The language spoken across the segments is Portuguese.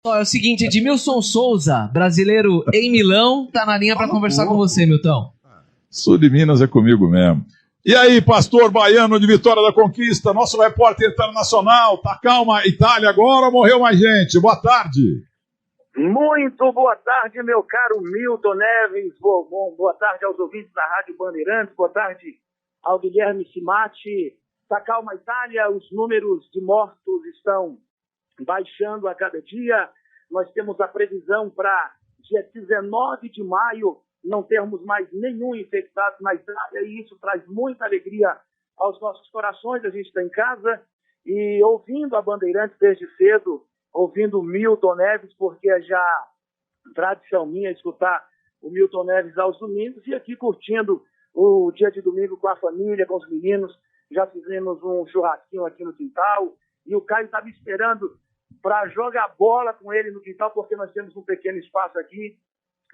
Ó, é o seguinte, Edmilson Souza, brasileiro em Milão, tá na linha para conversar com você, Milton. Sul de Minas é comigo mesmo. E aí, pastor baiano de Vitória da Conquista, nosso repórter internacional, tá calma, Itália agora ou morreu mais gente? Boa tarde. Muito boa tarde, meu caro Milton Neves, boa tarde aos ouvintes da Rádio Bandeirantes, boa tarde ao Guilherme Cimatti. Tá calma, Itália, os números de mortos estão baixando a cada dia. Nós temos a previsão para dia 19 de maio não termos mais nenhum infectado na Itália, e isso traz muita alegria aos nossos corações. A gente está em casa e ouvindo a Bandeirantes desde cedo, ouvindo o Milton Neves, porque é já tradição minha escutar o Milton Neves aos domingos, e aqui curtindo o dia de domingo com a família, com os meninos. Já fizemos um churrasquinho aqui no quintal, e o Caio estava esperando para jogar bola com ele no quintal, porque nós temos um pequeno espaço aqui,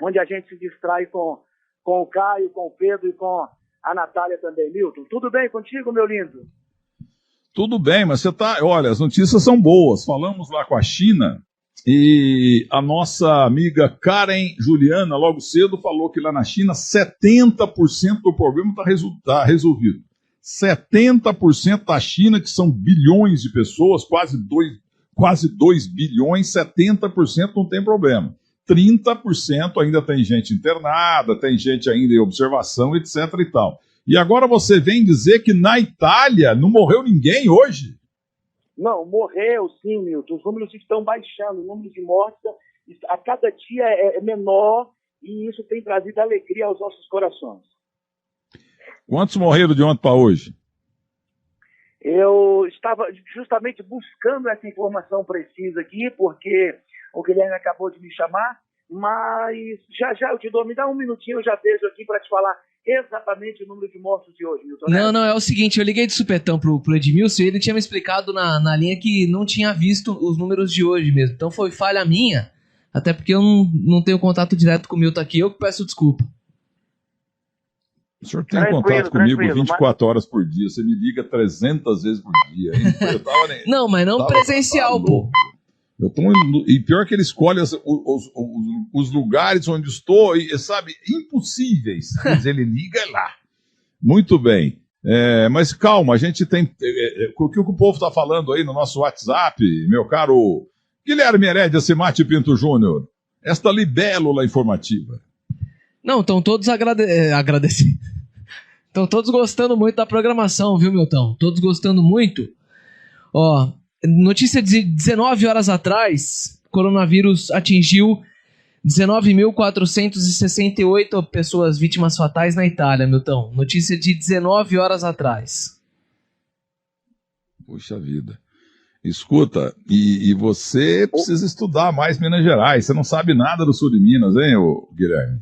onde a gente se distrai com o Caio, com o Pedro e com a Natália também. Milton, tudo bem contigo, meu lindo? Tudo bem, mas você tá... Olha, as notícias são boas. Falamos lá com a China e a nossa amiga Karen Juliana, logo cedo, falou que lá na China 70% do problema está resolvido. 70% da China, que são bilhões de pessoas, quase 2 bilhões, 70% não tem problema. 30% ainda tem gente internada, tem gente ainda em observação, etc. e tal. E agora você vem dizer que na Itália não morreu ninguém hoje? Não, morreu sim, Milton. Os números estão baixando, o número de mortes a cada dia é menor, e isso tem trazido alegria aos nossos corações. Quantos morreram de ontem para hoje? Eu estava justamente buscando essa informação precisa aqui, porque o Guilherme acabou de me chamar, mas já eu te dou, me dá um minutinho, eu já vejo aqui para te falar exatamente o número de mortos de hoje, Milton. Não, é o seguinte, eu liguei de supetão pro Edmilson e ele tinha me explicado na linha que não tinha visto os números de hoje mesmo. Então foi falha minha, até porque eu não tenho contato direto com o Milton aqui, eu que peço desculpa. O senhor tem contato comigo 24 horas por dia, você me liga 300 vezes por dia. Hein? Não, mas não presencial, pô. E pior que ele escolhe os lugares onde estou, e, sabe, impossíveis. Mas ele liga lá. Muito bem. Mas calma, a gente tem... O que o povo está falando aí no nosso WhatsApp, meu caro Guilherme Herédia Cimatti Pinto Júnior, esta libélula informativa. Não, estão todos agradecendo. Estão todos gostando muito da programação, viu, Milton? Todos gostando muito. Ó, notícia de 19 horas atrás, o coronavírus atingiu 19.468 pessoas vítimas fatais na Itália, Milton. Notícia de 19 horas atrás. Puxa vida. Escuta, e você precisa estudar mais Minas Gerais. Você não sabe nada do sul de Minas, hein, Guilherme?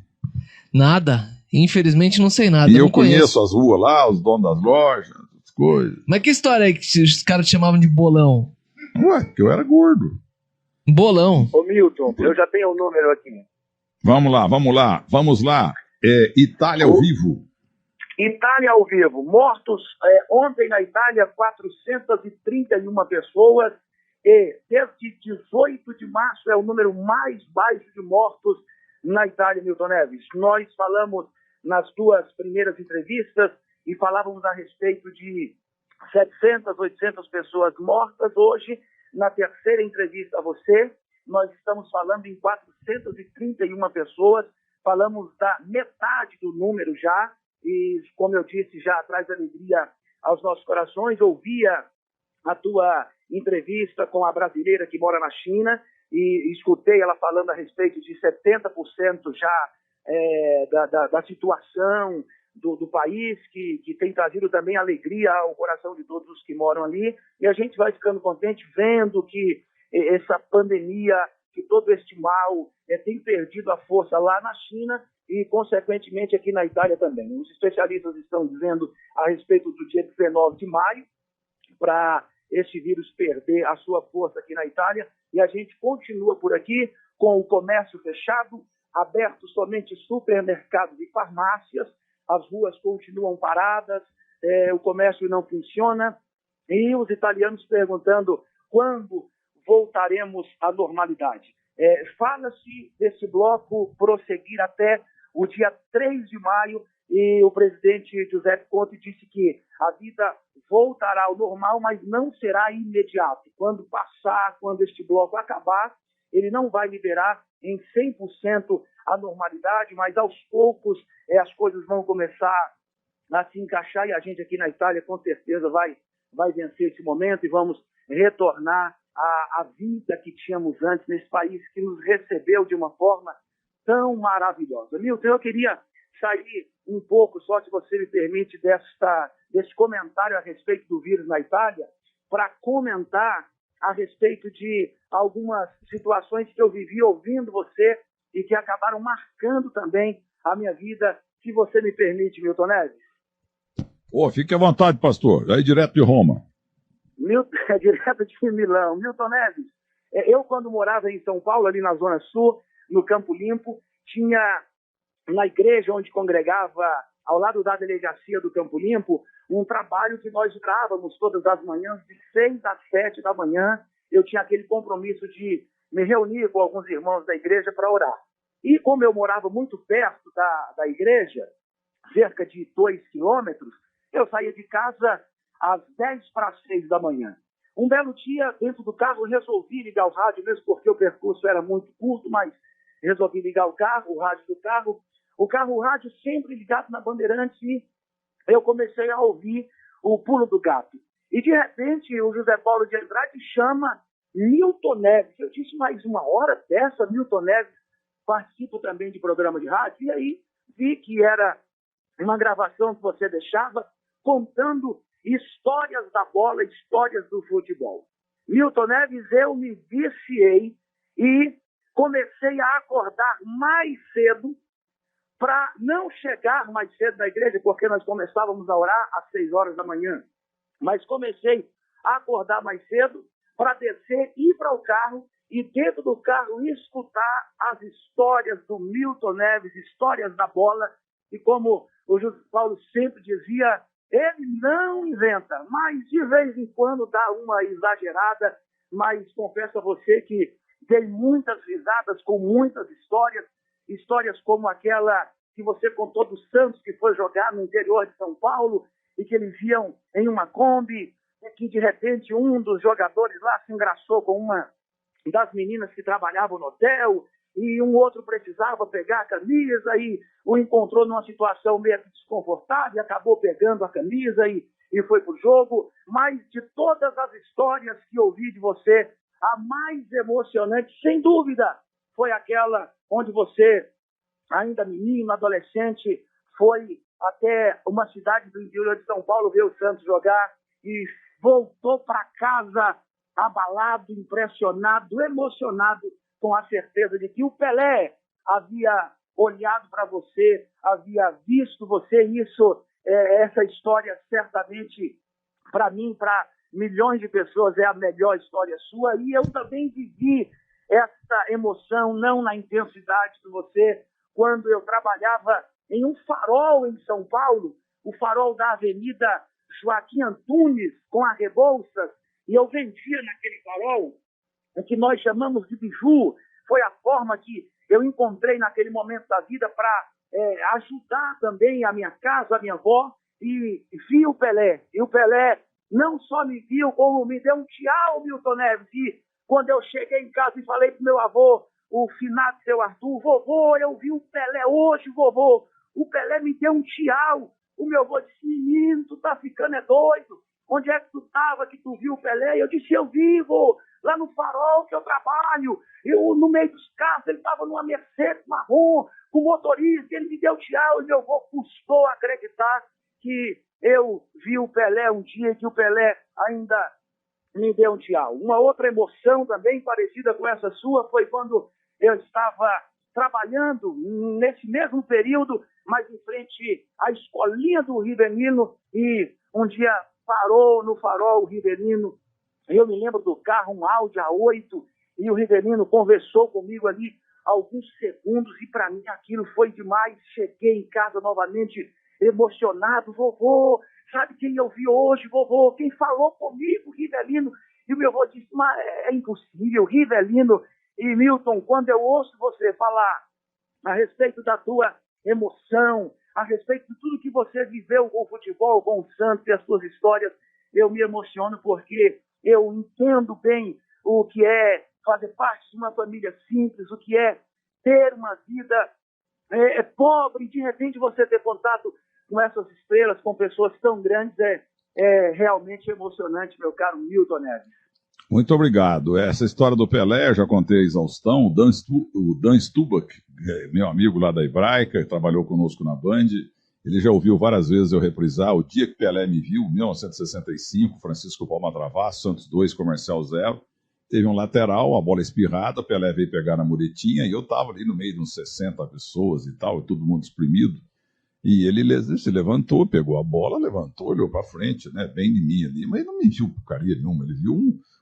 Nada. Infelizmente não sei nada. E eu conheço as ruas lá, os donos das lojas, as coisas. Mas que história é que os caras te chamavam de bolão? Ué, porque eu era gordo. Bolão. Ô Milton, eu já tenho o número aqui. Vamos lá. Itália ao vivo. Itália ao vivo. Mortos ontem na Itália, 431 pessoas. E desde 18 de março é o número mais baixo de mortos na Itália, Milton Neves. Nós falamos nas duas primeiras entrevistas e falávamos a respeito de 700, 800 pessoas mortas. Hoje, na terceira entrevista a você, nós estamos falando em 431 pessoas. Falamos da metade do número já, e como eu disse, já traz alegria aos nossos corações. Ouvia a tua entrevista com a brasileira que mora na China e escutei ela falando a respeito de 70% já da situação do país, que tem trazido também alegria ao coração de todos os que moram ali. E a gente vai ficando contente vendo que essa pandemia, que todo este mal tem perdido a força lá na China e, consequentemente, aqui na Itália também. Os especialistas estão dizendo a respeito do dia 19 de maio, para esse vírus perder a sua força aqui na Itália, e a gente continua por aqui com o comércio fechado, aberto somente supermercados e farmácias, as ruas continuam paradas, o comércio não funciona, e os italianos perguntando quando voltaremos à normalidade. Fala-se desse bloco prosseguir até o dia 3 de maio, e o presidente Giuseppe Conte disse que a vida voltará ao normal, mas não será imediato. Quando passar, quando este bloco acabar, ele não vai liberar em 100% a normalidade, mas aos poucos as coisas vão começar a se encaixar, e a gente aqui na Itália com certeza vai vencer esse momento e vamos retornar à vida que tínhamos antes nesse país que nos recebeu de uma forma tão maravilhosa. Milton, eu queria sair um pouco, só se você me permite, desse comentário a respeito do vírus na Itália, para comentar a respeito de algumas situações que eu vivi ouvindo você e que acabaram marcando também a minha vida, se você me permite, Milton Neves. Fique à vontade, pastor. Aí direto de Roma. Direto de Milão. Milton Neves, eu quando morava em São Paulo, ali na Zona Sul, no Campo Limpo, tinha na igreja onde congregava, ao lado da delegacia do Campo Limpo, um trabalho que nós orávamos todas as manhãs, de 6 às 7 da manhã. Eu tinha aquele compromisso de me reunir com alguns irmãos da igreja para orar. E como eu morava muito perto da igreja, cerca de 2 quilômetros, eu saía de casa às 10 para as 6 da manhã. Um belo dia, dentro do carro, resolvi ligar o rádio, mesmo porque o percurso era muito curto, mas resolvi ligar o rádio do carro. O rádio sempre ligado na Bandeirantes, e eu comecei a ouvir o Pulo do Gato. E, de repente, o José Paulo de Andrade chama Milton Neves. Eu disse, mais uma hora dessa, Milton Neves participa também de programa de rádio. E aí vi que era uma gravação que você deixava contando histórias da bola, histórias do futebol. Milton Neves, eu me viciei e comecei a acordar mais cedo para não chegar mais cedo na igreja, porque nós começávamos a orar às 6 horas da manhã. Mas comecei a acordar mais cedo para descer, ir para o carro e dentro do carro escutar as histórias do Milton Neves, histórias da bola. E como o José Paulo sempre dizia, ele não inventa, mas de vez em quando dá uma exagerada, mas confesso a você que dei muitas risadas com muitas histórias como aquela que você contou do Santos, que foi jogar no interior de São Paulo, e que eles iam em uma Kombi, e que de repente um dos jogadores lá se engraçou com uma das meninas que trabalhavam no hotel, e um outro precisava pegar a camisa e o encontrou numa situação meio desconfortável e acabou pegando a camisa e foi pro jogo. Mas de todas as histórias que ouvi de você, a mais emocionante, sem dúvida, foi aquela onde você, ainda menino, adolescente, foi até uma cidade do interior de São Paulo ver o Santos jogar e voltou para casa abalado, impressionado, emocionado, com a certeza de que o Pelé havia olhado para você, havia visto você. Isso, essa história certamente, para mim, para milhões de pessoas, é a melhor história sua. E eu também vivi essa emoção, não na intensidade de você, quando eu trabalhava em um farol em São Paulo, o farol da Avenida Joaquim Antunes, com a Rebouças, e eu vendia naquele farol o que nós chamamos de biju. Foi a forma que eu encontrei naquele momento da vida para ajudar também a minha casa, a minha avó, e vi o Pelé. E o Pelé não só me viu, como me deu um tchau, Milton Neves. E quando eu cheguei em casa e falei para meu avô, o finado seu Arthur, vovô, eu vi o Pelé hoje, vovô. O Pelé me deu um tchau. O meu avô disse, menino, tu tá ficando doido. Onde é que tu estava que tu viu o Pelé? E eu disse, eu vivo lá no farol que eu trabalho. Eu, no meio dos carros, ele estava numa Mercedes marrom, com o motorista, ele me deu tchau. E meu avô custou acreditar que eu vi o Pelé um dia e que o Pelé ainda me deu um tchau. Uma outra emoção também parecida com essa sua foi quando eu estava trabalhando nesse mesmo período, mas em frente à escolinha do Rivelino, e um dia parou no farol o Rivelino. Eu me lembro do carro, um Audi A8, e o Rivelino conversou comigo ali alguns segundos, e para mim aquilo foi demais. Cheguei em casa novamente emocionado. Vovô, sabe quem eu vi hoje, vovô? Quem falou comigo, Rivelino? E o meu avô disse, mas é impossível, Rivelino e Milton, quando eu ouço você falar a respeito da tua emoção, a respeito de tudo que você viveu com o futebol, com o Santos e as suas histórias, eu me emociono porque eu entendo bem o que é fazer parte de uma família simples, o que é ter uma vida pobre, de repente você ter contato com essas estrelas, com pessoas tão grandes, é realmente emocionante, meu caro Milton Neves. Muito obrigado. Essa história do Pelé, eu já contei a exaustão. O Dan Stubach, meu amigo lá da Hebraica, trabalhou conosco na Band, ele já ouviu várias vezes eu reprisar O Dia que Pelé Me Viu, 1965, Francisco Palma Travasso, Santos 2, Comercial 0. Teve um lateral, a bola espirrada, o Pelé veio pegar na muretinha e eu estava ali no meio de uns 60 pessoas e tal, todo mundo exprimido. E ele se levantou, pegou a bola, levantou, olhou para frente, né, bem em mim ali, mas ele não me viu porcaria nenhuma, ele viu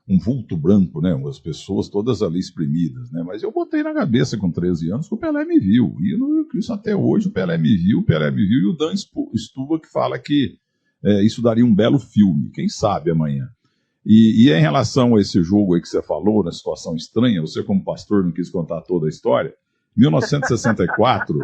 um vulto branco, né, as pessoas todas ali exprimidas, né, mas eu botei na cabeça com 13 anos que o Pelé me viu, e isso até hoje, o Pelé me viu, e o Dan Stubach que fala que isso daria um belo filme, quem sabe amanhã. E em relação a esse jogo aí que você falou, na situação estranha, você como pastor não quis contar toda a história, 1964,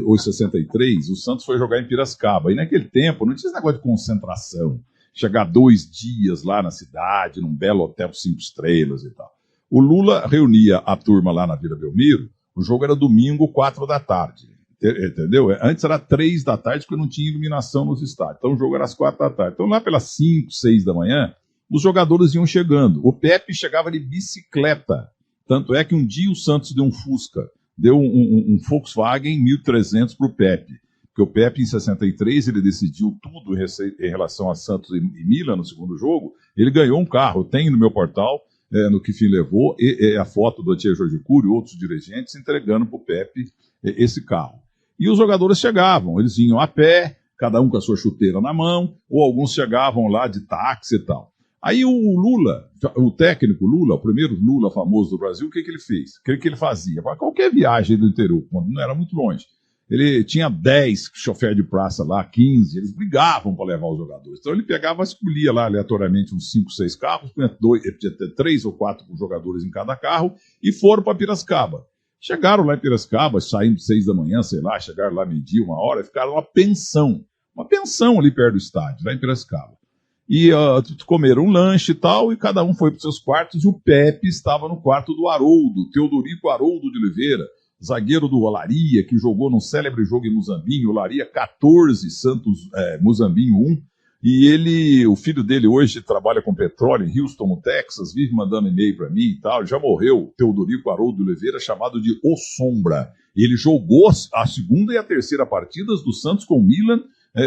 ou 63, o Santos foi jogar em Piracicaba. E naquele tempo não tinha esse negócio de concentração. Chegar 2 dias lá na cidade, num belo hotel 5 estrelas e tal. O Lula reunia a turma lá na Vila Belmiro, o jogo era domingo, 4 da tarde. Entendeu? Antes era 3 da tarde, porque não tinha iluminação nos estádios. Então o jogo era às 4 da tarde. Então lá pelas 5, 6 da manhã, os jogadores iam chegando. O Pepe chegava de bicicleta. Tanto é que um dia o Santos deu um Fusca. Deu um Volkswagen 1300 para o Pepe. Porque o Pepe, em 63, ele decidiu tudo em relação a Santos e Milan no segundo jogo. Ele ganhou um carro. Tem no meu portal, no Que Fim Levou, a foto do Tia Jorge Cury e outros dirigentes entregando para o Pepe esse carro. E os jogadores chegavam. Eles vinham a pé, cada um com a sua chuteira na mão, ou alguns chegavam lá de táxi e tal. Aí o Lula, o técnico Lula, o primeiro Lula famoso do Brasil, o que ele fez? O que ele fazia? Para qualquer viagem do interior, quando não era muito longe, ele tinha 10 chofer de praça lá, 15, eles brigavam para levar os jogadores. Então ele pegava, escolhia lá aleatoriamente uns 5, 6 carros, tinha 3 ou 4 jogadores em cada carro, e foram para Piracicaba. Chegaram lá em Piracicaba, saindo 6 da manhã, sei lá, chegaram lá meio-dia, 1h, ficaram numa pensão ali perto do estádio, lá em Piracicaba. E comeram um lanche e tal, e cada um foi para os seus quartos, e o Pepe estava no quarto do Haroldo, Teodorico Haroldo de Oliveira, zagueiro do Olaria, que jogou num célebre jogo em Muzambinho, Olaria 14, Santos Muzambinho 1, e o filho dele hoje trabalha com petróleo em Houston, no Texas, vive mandando e-mail para mim e tal, já morreu, Teodorico Haroldo de Oliveira, chamado de O Sombra. Ele jogou a segunda e a terceira partidas do Santos com o Milan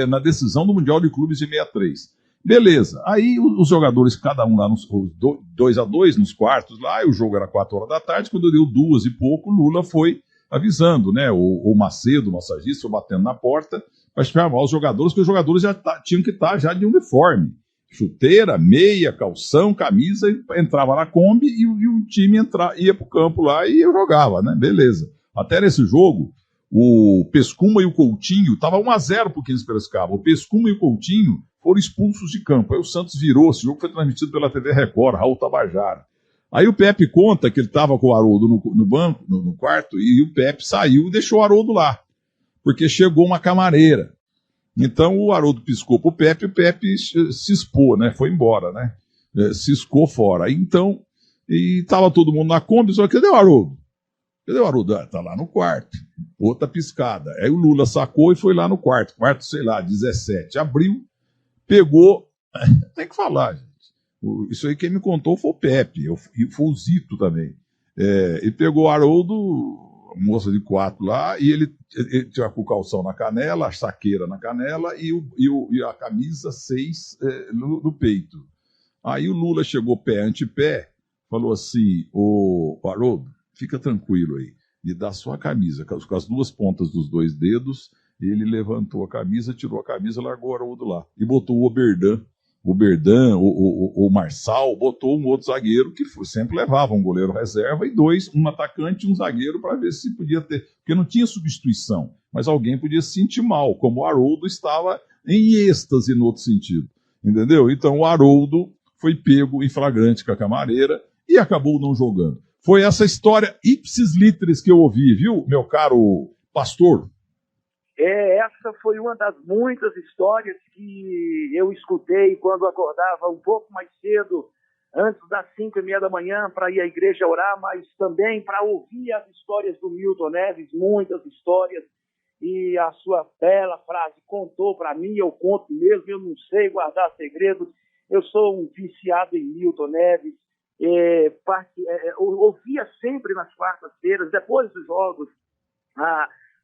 na decisão do Mundial de Clubes de 63. Beleza, aí os jogadores, cada um lá, 2-2 nos quartos lá, e o jogo era 4 da tarde, quando deu 2 e pouco, o Lula foi avisando, né, o Macedo, o massagista, foi batendo na porta para chamar os jogadores, porque os jogadores já tinham que estar já de uniforme, chuteira, meia, calção, camisa, entrava na Kombi e o time ia pro campo lá e jogava, né, beleza. Até nesse jogo, o Pescuma e o Coutinho, estava 1-0 pro 15 Piracicaba, o Pescuma e o Coutinho foram expulsos de campo. Aí o Santos virou, esse jogo foi transmitido pela TV Record, Raul Tabajara. Aí o Pepe conta que ele estava com o Haroldo no banco, no quarto, e o Pepe saiu e deixou o Haroldo lá, porque chegou uma camareira. Então o Haroldo piscou pro Pepe, e o Pepe se expôs, né? Foi embora, né? Ciscou fora. Então, e estava todo mundo na Kombi, só que cadê o Haroldo? Cadê o Haroldo? Tá lá no quarto. Outra piscada. Aí o Lula sacou e foi lá no quarto, sei lá, 17. Abriu, pegou, tem que falar, gente. Isso aí quem me contou foi o Pepe, e foi o Zito também. Ele pegou o Haroldo, moça de 4 lá, e ele tinha com o calção na canela, a saqueira na canela e a camisa 6 no peito. Aí o Lula chegou pé ante pé, falou assim: o Haroldo, fica tranquilo aí, me dá só a camisa, com as 2 pontas dos 2 dedos. Ele levantou a camisa, tirou a camisa, largou o Haroldo lá. E botou o Oberdan, o Marçal, botou um outro zagueiro que sempre levava um goleiro reserva e 2, um atacante e um zagueiro para ver se podia ter. Porque não tinha substituição, mas alguém podia se sentir mal, como o Haroldo estava em êxtase no outro sentido. Entendeu? Então o Haroldo foi pego em flagrante com a camareira e acabou não jogando. Foi essa história ipsis literis que eu ouvi, viu, meu caro pastor? Essa foi uma das muitas histórias que eu escutei quando acordava um pouco mais cedo, antes das 5:30 da manhã, para ir à igreja orar, mas também para ouvir as histórias do Milton Neves, muitas histórias, e a sua bela frase contou para mim, eu conto mesmo, eu não sei guardar segredos, eu sou um viciado em Milton Neves, ouvia sempre nas quartas-feiras, depois dos jogos,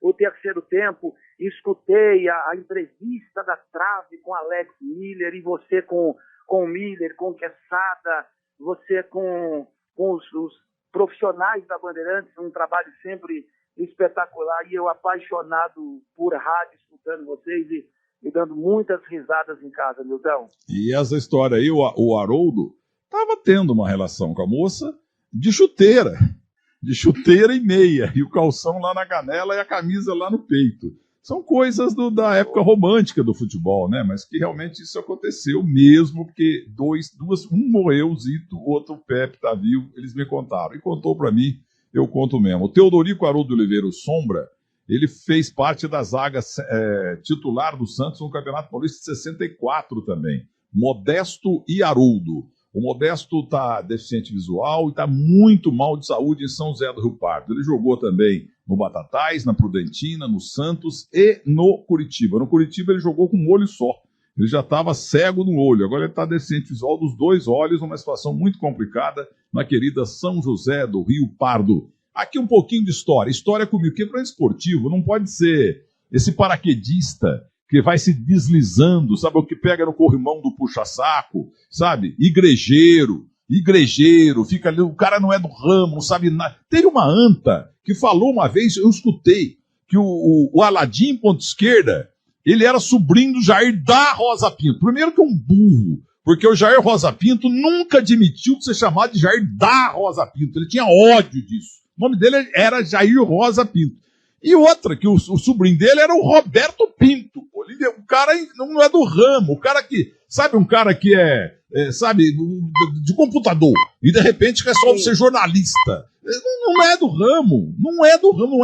o terceiro tempo, escutei a entrevista da Trave com Alex Miller, e você com o Miller, com o Quesada, você com os profissionais da Bandeirantes, um trabalho sempre espetacular, e eu apaixonado por rádio, escutando vocês e dando muitas risadas em casa, Milton. E essa história aí, o Haroldo estava tendo uma relação com a moça de chuteira e meia, e o calção lá na canela e a camisa lá no peito. São coisas da época romântica do futebol, né? Mas que realmente isso aconteceu mesmo, porque um morreu, o Zito, o outro, o Pepe, está vivo, eles me contaram. E contou para mim, eu conto mesmo. O Teodorico Haroldo Oliveira, o Sombra, ele fez parte da zaga titular do Santos no Campeonato Paulista de 64 também. Modesto e Haroldo. O Modesto está deficiente visual e está muito mal de saúde em São José do Rio Pardo. Ele jogou também no Batatais, na Prudentina, no Santos e no Curitiba. No Curitiba ele jogou com um olho só. Ele já estava cego no olho. Agora ele está deficiente visual dos dois olhos, numa situação muito complicada na querida São José do Rio Pardo. Aqui um pouquinho de história. História comigo. Quebrando esportivo não pode ser esse paraquedista que vai se deslizando, sabe, o que pega no corrimão do puxa-saco, sabe? Igrejeiro, fica ali, o cara não é do ramo, não sabe nada. Teve uma anta que falou uma vez, eu escutei, que o Aladim, ponta esquerda, ele era sobrinho do Jair da Rosa Pinto. Primeiro que é um burro, porque o Jair Rosa Pinto nunca admitiu de ser chamado de Jair da Rosa Pinto, ele tinha ódio disso. O nome dele era Jair Rosa Pinto. E outra, que o sobrinho dele era o Roberto Pinto. O cara não é do ramo. O cara que, sabe, um cara que sabe, de computador. E de repente resolve ser jornalista. Não é do ramo. Não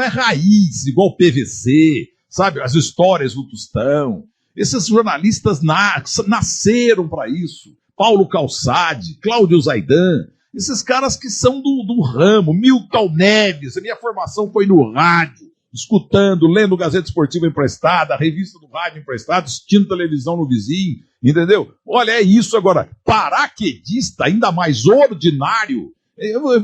é raiz, igual o PVC, sabe? As histórias do Tostão. Esses jornalistas nasceram para isso. Paulo Calçade, Cláudio Zaidan. Esses caras que são do ramo. Milton Neves. A minha formação foi no rádio. Escutando, lendo Gazeta Esportiva emprestada, a revista do rádio emprestada, assistindo televisão no vizinho, entendeu? Olha, é isso agora. Paraquedista, ainda mais ordinário,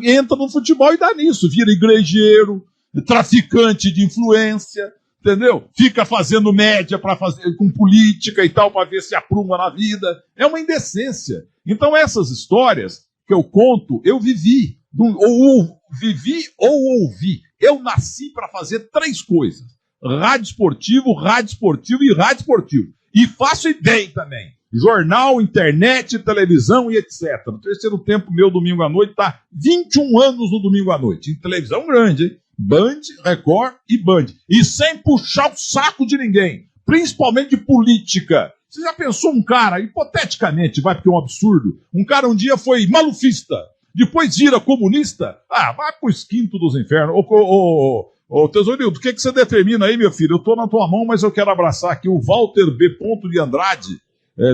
entra no futebol e dá nisso. Vira igrejeiro, traficante de influência, entendeu? Fica fazendo média para fazer com política e tal, para ver se apruma na vida. É uma indecência. Então essas histórias que eu conto, eu vivi. Ou ouvi. Eu nasci para fazer 3 coisas: rádio esportivo e rádio esportivo. E faço e bem também. Jornal, internet, televisão e etc. No terceiro tempo meu, domingo à noite, tá 21 anos no domingo à noite. Em televisão grande, hein? Band, Record e Band. E sem puxar o saco de ninguém. Principalmente de política. Você já pensou um cara, hipoteticamente, porque é um absurdo, um cara um dia foi malufista, depois vira comunista? Vai pro esquinto dos infernos. Ô Tesourildo, o que você determina aí, meu filho? Eu tô na tua mão, mas eu quero abraçar aqui o Walter B. de Andrade,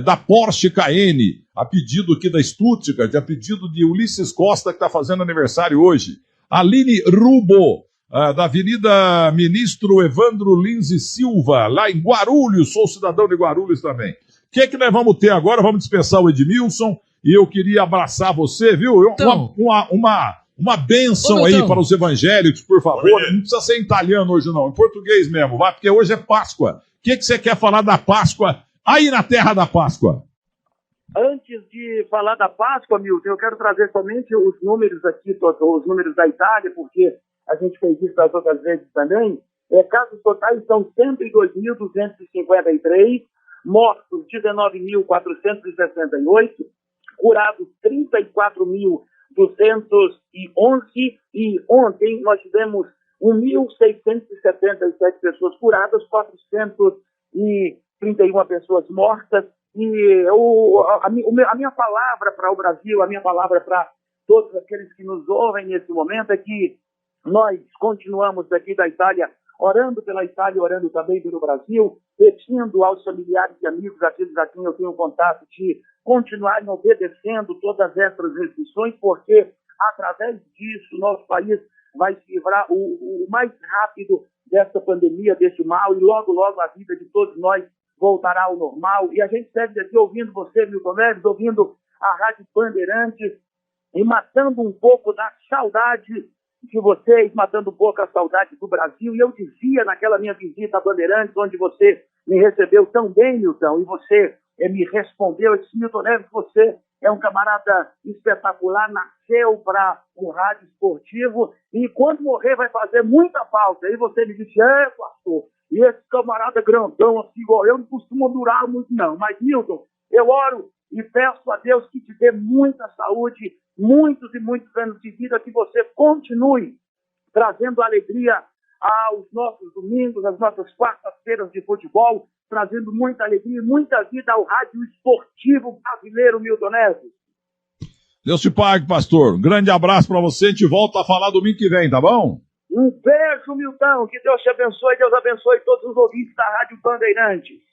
da Porsche Cayenne, a pedido aqui da Stuttgart, a pedido de Ulisses Costa, que está fazendo aniversário hoje. Aline Rubo, da Avenida Ministro Evandro Lins e Silva, lá em Guarulhos, sou cidadão de Guarulhos também. O que nós vamos ter agora? Vamos dispensar o Edmilson. E eu queria abraçar você, viu? Então, uma bênção aí para os evangélicos, por favor. Não precisa ser em italiano hoje, não. Em português mesmo, porque hoje é Páscoa. O que você quer falar da Páscoa aí na terra da Páscoa? Antes de falar da Páscoa, Milton, eu quero trazer somente os números aqui, os números da Itália, porque a gente fez isso das outras vezes também. Casos totais são 102.253, mortos 19.468, curados 34.211, e ontem nós tivemos 1.677 pessoas curadas, 431 pessoas mortas E a minha palavra para o Brasil, a minha palavra para todos aqueles que nos ouvem nesse momento é que nós continuamos daqui da Itália, orando pela Itália, orando também pelo Brasil, pedindo aos familiares e amigos, aqueles a quem eu tenho contato, de continuarem obedecendo todas essas restrições, porque através disso nosso país vai se livrar o mais rápido dessa pandemia, desse mal, e logo, logo a vida de todos nós voltará ao normal. E a gente segue aqui ouvindo você, Milton Neves, ouvindo a Rádio Bandeirantes e matando um pouco da saudade de vocês, matando um pouco a saudade do Brasil. E eu dizia naquela minha visita a Bandeirantes, onde você me recebeu tão bem, Milton, e você me respondeu, eu disse: Milton Neves, você é um camarada espetacular, nasceu para o rádio esportivo e quando morrer vai fazer muita falta. E você me disse: pastor, e esse camarada grandão assim, igual eu, não costuma durar muito não. Mas, Milton, eu oro e peço a Deus que te dê muita saúde, muitos e muitos anos de vida, que você continue trazendo alegria aos nossos domingos, às nossas quartas-feiras de futebol, trazendo muita alegria e muita vida ao rádio esportivo brasileiro, Milton Neves. Deus te pague, pastor. Grande abraço para você. A gente volta a falar domingo que vem, tá bom? Um beijo, Milton. Que Deus te abençoe. Deus abençoe todos os ouvintes da Rádio Bandeirantes.